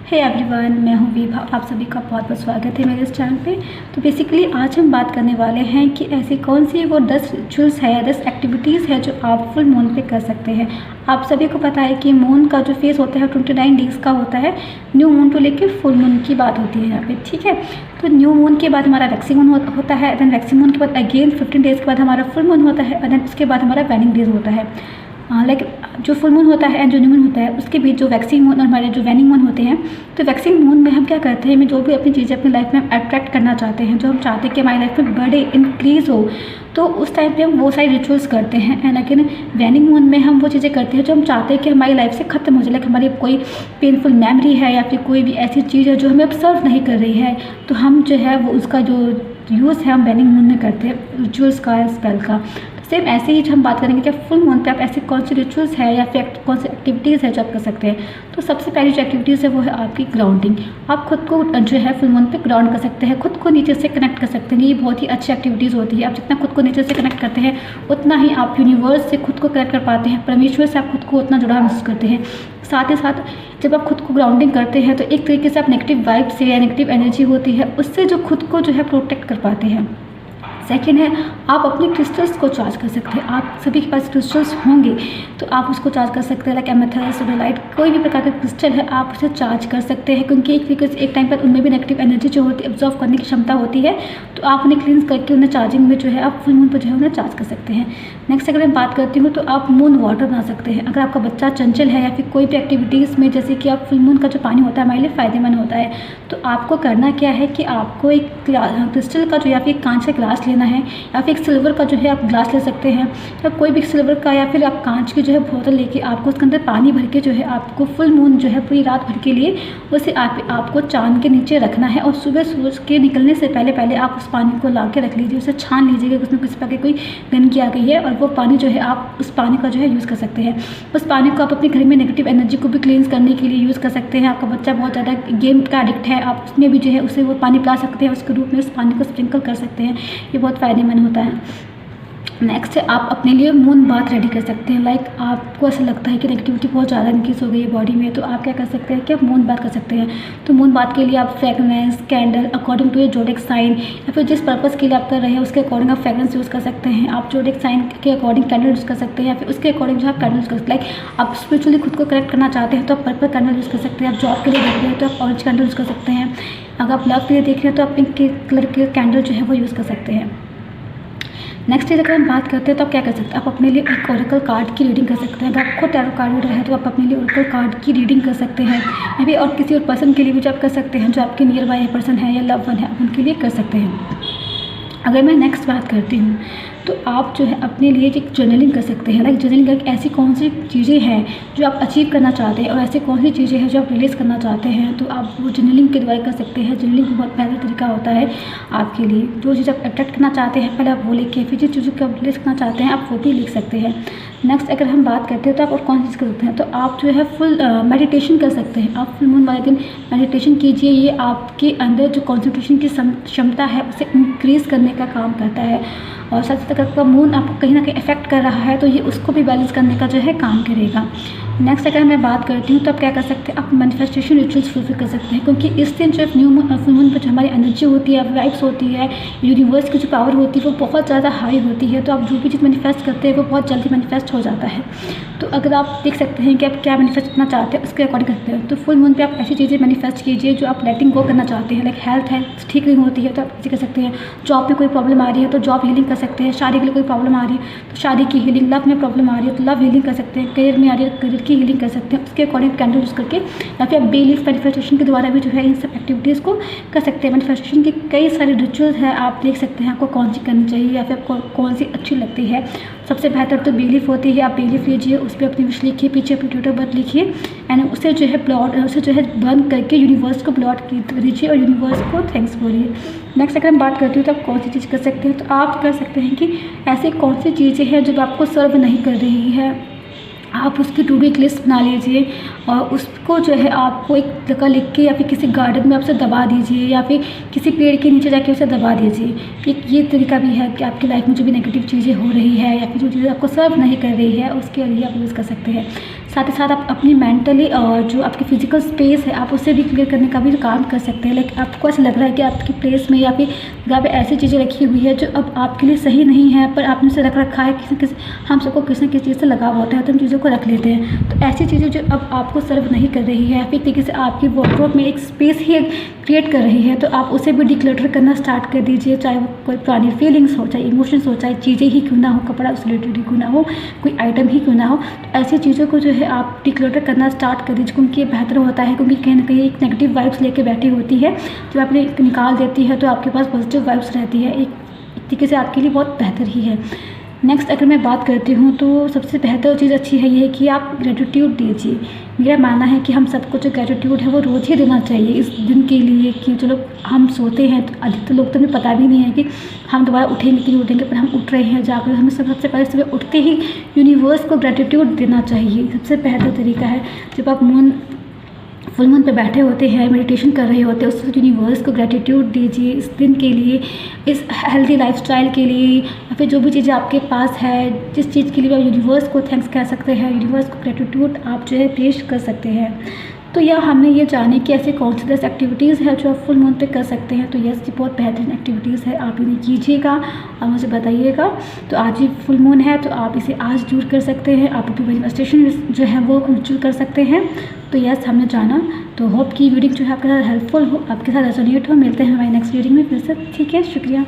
Hey everyone, मैं हूँ विभा। आप सभी का बहुत बहुत स्वागत है मेरे इस चैनल पे। तो बेसिकली आज हम बात करने वाले हैं कि ऐसी कौन सी वो 10 रिचुअल्स है या 10 एक्टिविटीज़ है जो आप फुल मून पे कर सकते हैं। आप सभी को पता है कि मून का जो फेस होता है 29 डेज़ का होता है। न्यू मून को लेकर फुल मून की बात होती है यहाँ पे, ठीक है। तो न्यू मून के बाद हमारा वैक्सिंग मून होता है, देन वैक्सिंग मून के बाद अगेन 15 डेज़ के बाद हमारा फुल मून होता है, और देन उसके बाद हमारा वैनिंग डेज होता है। लाइक जो फुल मून होता है एंड जो न्यू मून होता है उसके बीच जो वैक्सिंग मून और हमारे जो वैनिंग मून होते हैं, तो वैक्सिंग मून में हम क्या करते हैं, हम जो भी अपनी चीज़ें अपनी लाइफ में अट्रैक्ट करना चाहते हैं, जो हम चाहते हैं कि हमारी लाइफ में बढ़े, इंक्रीज़ हो, तो उस टाइम पे हम वो सारी रिचुअल्स करते हैं। एंड अगेन वैनिंग मून में हम वो चीज़ें करते हैं जो हम चाहते हैं कि हमारी लाइफ से ख़त्म हो जाए। लाइक हमारी कोई पेनफुल मेमोरी है या फिर कोई भी ऐसी चीज़ है जो हमें अब सर्व नहीं कर रही है, तो हम जो है वो उसका जो यूज़ है हम वैनिंग मून में करते हैं, रिचुअल्स का, स्पेल का। सेम ऐसे ही हम बात करेंगे कि फुल मून पे आप ऐसे कौन सी रिचुअल्स है या फिर कौन सी एक्टिविटीज़ है जो आप कर सकते हैं। तो सबसे पहली जो एक्टिविटीज़ है वो है आपकी ग्राउंडिंग। आप खुद को जो है फुल मून पे ग्राउंड कर सकते हैं, खुद को नीचे से कनेक्ट कर सकते हैं। ये बहुत ही अच्छी एक्टिविटीज़ होती है। आप जितना खुद को नीचे से कनेक्ट करते हैं उतना ही आप यूनिवर्स से खुद को कनेक्ट कर पाते हैं, परमेश्वर से आप खुद को उतना जुड़ा महसूस करते हैं। साथ ही साथ जब आप खुद को ग्राउंडिंग करते हैं तो एक तरीके से आप नेगेटिव वाइब से या नेगेटिव एनर्जी होती है उससे जो खुद को जो है प्रोटेक्ट कर पाते हैं। सेकेंड है, आप अपने क्रिस्टल्स को चार्ज कर सकते हैं। आप सभी के पास क्रिस्टल्स होंगे तो आप उसको चार्ज कर सकते हैं। लाइक एमेथिस्ट, सोडेलाइट, कोई भी प्रकार का क्रिस्टल है आप उसे चार्ज कर सकते हैं, क्योंकि एक टाइम पर उनमें भी नेगेटिव एनर्जी जो होती है एब्जॉर्व करने की क्षमता होती है। तो आप उन्हें क्लींस करके उन्हें चार्जिंग में जो है आप फुल मून पर जो है उन्हें चार्ज कर सकते हैं। नेक्स्ट अगर मैं बात करती हूँ तो आप मून वाटर बना सकते हैं। अगर आपका बच्चा चंचल है या फिर कोई भी एक्टिविटीज़ में, जैसे कि आप फुल मून का जो पानी होता है हमारे लिए फ़ायदेमंद होता है, तो आपको करना क्या है कि आपको एक क्रिस्टल का जो या फिर एक कांच का ग्लास लेना है, या फिर एक सिल्वर का जो है आप ग्लास ले सकते हैं, या कोई भी सिल्वर का या फिर आप कांच की जो है बोतल लेके आपको उसके अंदर पानी भर के जो है आपको फुल मून जो है पूरी रात भर के लिए उसे आपको चांद के नीचे रखना है। और सुबह सूरज के निकलने से पहले आप उस पानी को ला के रख लीजिए, उसे छान लीजिएगा कि उसमें किसी प्रकार की कोई गंदगी आ गई है, और वो पानी जो है आप उस पानी का जो है यूज़ कर सकते हैं। उस पानी को आप अपने घर में नेगेटिव एनर्जी को भी क्लींस करने के लिए यूज़ कर सकते हैं। आपका बच्चा बहुत ज़्यादा गेम का एडिक्ट है, आप उसमें भी जो है उसे वो पानी पिला सकते हैं, उसके रूप में उस पानी को स्प्रिंकल कर सकते हैं। ये बहुत फ़ायदेमंद होता है। नेक्स्ट है, आप अपने लिए मून बाथ रेडी कर सकते हैं। लाइक आपको ऐसा लगता है कि नेगेटिविटी बहुत ज़्यादा इंक्रीज हो गई है बॉडी में, तो आप क्या कर सकते हैं कि आप मून बाथ कर सकते हैं। तो मून बाथ के लिए आप fragrance, candle according to your zodiac sign, या फिर जिस पर्पज़ के लिए आप कर रहे हैं उसके अकॉर्डिंग आप फ्रेगनेंस यूज़ कर सकते हैं। आप ज़ोडिएक साइन के अकॉर्डिंग कैंडल यूज़ कर सकते हैं, या फिर उसके अकॉर्डिंग जो आप कैंडल यूज़ कर सकते हैं। लाइक आप स्पिरिचुअली खुद को करेक्ट करना चाहते हैं तो आप पर्पल कैंडल यूज़ कर सकते हैं। आप जॉब के लिए देख रहे हैं तो आप ऑरेंज कैंडल यूज़ कर सकते हैं। अगर आप लव के लिए देख रहे हैं तो आप पिंक कलर के कैंडल जो है वो यूज़ कर सकते हैं। नेक्स्ट अगर हम बात करते हैं तो आप क्या कर सकते हैं, आप अपने लिए एक ओरेकल कार्ड की रीडिंग कर सकते हैं। अगर आपको टैरो कार्ड रीडर है तो आप अपने लिए ओरेकल कार्ड की रीडिंग कर सकते हैं। या फिर और किसी और पर्सन के लिए भी जो आप कर सकते हैं, जो आपके नियर बाय पर्सन है या लव वन है, आप उनके लिए कर सकते हैं। अगर मैं नेक्स्ट बात करती हूँ तो आप जो है अपने लिए एक जर्नलिंग कर सकते हैं। लाइक जर्नलिंग ऐसी कौन सी चीज़ें हैं जो आप अचीव करना चाहते हैं और ऐसी कौन सी चीज़ें हैं जो आप रिलीज़ करना चाहते हैं, तो आप वो जर्नलिंग के द्वारा कर सकते हैं। जर्नलिंग बहुत बेहतर तरीका होता है आपके लिए। जो चीज़ आप अट्रैक्ट करना चाहते हैं पहले आप वो लिखिए, फिर जिस चीज़ों को आप रिलीज़ करना चाहते हैं आप वो भी लिख सकते हैं। नेक्स्ट अगर हम बात करते हैं तो आप और कौन सी चीज़ कर सकते हैं, तो आप जो है फुल मेडिटेशन कर सकते हैं। आप फुल मून वाले दिन मेडिटेशन कीजिए। ये आपके अंदर जो कॉन्सेंट्रेशन की क्षमता है उसे इंक्रीज़ करने का काम करता है, और साथ साथ अगर मून आपको कहीं ना कहीं इफेक्ट कर रहा है तो ये उसको भी बैलेंस करने का जो है काम करेगा। नेक्स्ट अगर मैं बात करती हूँ तो आप क्या कर सकते हैं, आप मैनिफेस्टेशन रिचुअल्स फुलफिल कर सकते हैं, क्योंकि इस दिन जो न्यू मून फुल मून पर जो हमारी एनर्जी होती है, वाइब्स होती है, यूनिवर्स की जो पावर होती है वो बहुत ज़्यादा हाई होती है। तो आप जो भी चीज़ मैनिफेस्ट करते हैं वो बहुत जल्दी मैनिफेस्ट हो जाता है। तो अगर आप देख सकते हैं कि आप क्या मैनिफेस्ट करना चाहते हैं उसके अकॉर्डिंग करते हैं। तो फुल मून पे आप ऐसी चीज़ें मैनिफेस्ट कीजिए जो आप लेटिंग गो करना चाहते हैं। लाइक हेल्थ है ठीक नहीं होती है तो आप ऐसे कर सकते हैं। जॉब में कोई प्रॉब्लम आ रही है तो जॉब हीलिंग कर सकते हैं। शादी के लिए कोई प्रॉब्लम आ रही है तो शादी की हीलिंग, लव में प्रॉब्लम आ रही है तो लव हीलिंग कर सकते हैं, करियर में आ रही है तो करियर की हीलिंग कर सकते हैं। उसके अकॉर्डिंग कैंडल यूज़ करके, या फिर आप बे लीफ मैनिफेस्टेशन के द्वारा भी जो है इन सब एक्टिविटीज़ को कर सकते हैं। मैनिफेस्टेशन की कई सारी रिचुअल्स है, आप देख सकते हैं आपको कौन सी करनी चाहिए या फिर आपको कौन सी अच्छी लगती है। सबसे बेहतर तो बे लीफ होती है। आप बे लीफ लीजिए, उस पर अपनी विश लिखिए, पीछे अपनी डेट ऑफ बर्थ लिखिए, एंड उसे जो है बंद करके यूनिवर्स को ब्लॉट कीजिए और यूनिवर्स को थैंक्स बोलिए। नेक्स्ट अगर हम बात करते हो तो आप कौन सी चीज़ कर सकते हैं, तो आप कर सकते हैं कि ऐसी कौन सी चीज़ें हैं जो आपको सर्व नहीं कर रही है, आप उसकी टू डू लिस्ट बना लीजिए और उसको जो है आपको एक जगह लिख के या फिर किसी गार्डन में आप उसे दबा दीजिए, या फिर किसी पेड़ के नीचे जाके उसे दबा दीजिए। एक ये तरीका भी है कि आपकी लाइफ में जो भी नेगेटिव चीज़ें हो रही है या फिर जो चीज़ें आपको सर्व नहीं कर रही है उसके लिए आप यूज़ कर सकते हैं। साथ ही साथ आप अपनी मेंटली और जो आपकी फिजिकल स्पेस है आप उसे भी क्लियर करने का भी काम कर सकते हैं। लाइक आपको ऐसा लग रहा है कि आपकी प्लेस में या फिर जगह पे ऐसी चीज़ें रखी हुई है जो अब आपके लिए सही नहीं है, पर आपने उसे रख रखा है किसी न किसी, हम सबको किसी न किसी चीज़ से लगाव होता है तो हम चीज़ों को रख लेते हैं। तो ऐसी चीज़ें जो अब आपको सर्व नहीं कर रही है, फिर तरीके से आपकी वार्डरोब में एक स्पेस ही क्रिएट कर रही है, तो आप उसे भी डिक्लटर करना स्टार्ट कर दीजिए। चाहे वो कोई पुरानी फीलिंग्स हो, चाहे इमोशंस हो, चाहे चीज़ें ही क्यों ना हो, कपड़ा उस रिलेटेड ही क्यों ना हो, कोई आइटम ही क्यों ना हो, तो ऐसी चीज़ों को जो है आप डिक्लटर करना स्टार्ट कर दीजिए, क्योंकि ये बेहतर होता है। क्योंकि कहीं ना कहीं एक नेगेटिव वाइब्स लेके बैठी होती है, जब आपने निकाल देती है तो आपके पास पॉजिटिव वाइब्स रहती है। एक तरीके से आपके लिए बहुत बेहतर ही है। नेक्स्ट अगर मैं बात करती हूँ तो सबसे बेहतर चीज़ अच्छी है ये कि आप ग्रेटिट्यूड दीजिए। मेरा मानना है कि हम सबको जो ग्रेटिट्यूड है वो रोज़ ही देना चाहिए इस दिन के लिए, कि चलो हम सोते हैं तो अधिकतर लोग तो हमें पता भी नहीं है कि हम दोबारा उठेंगे कि नहीं उठेंगे, पर हम उठ रहे हैं जाकर हमें सबसे पहले सुबह उठते ही यूनिवर्स को ग्रेटिट्यूड देना चाहिए। सबसे बेहतर तरीका है जब आप फुल मून पे बैठे होते हैं, मेडिटेशन कर रहे होते हैं, उस यूनिवर्स को ग्रेटिट्यूड दीजिए इस दिन के लिए, इस हेल्दी लाइफस्टाइल के लिए, या फिर जो भी चीज़ें आपके पास है, जिस चीज़ के लिए आप यूनिवर्स को थैंक्स कह सकते हैं, यूनिवर्स को ग्रेटिट्यूड आप जो है पेश कर सकते हैं। तो यह हमने ये जाने कि ऐसे कौन सी 10 एक्टिविटीज़ है जो आप फुल मून पे कर सकते हैं। तो यस, ये बहुत बेहतरीन एक्टिविटीज़ है, आप इन्हें कीजिएगा और मुझे बताइएगा। तो आज ही फुल मून है तो आप इसे आज दूर कर सकते हैं, आप अपनी मैनिफेस्टेशन जो है वो रिचुअल कर सकते हैं। तो यस, हमने जाना। तो होप की वीडियो जो है आपके साथ हेल्पफुल हो, आपके साथ रेजोनेट हो। मिलते हैं हमारी नेक्स्ट वीडियो में फिर से। ठीक है, शुक्रिया।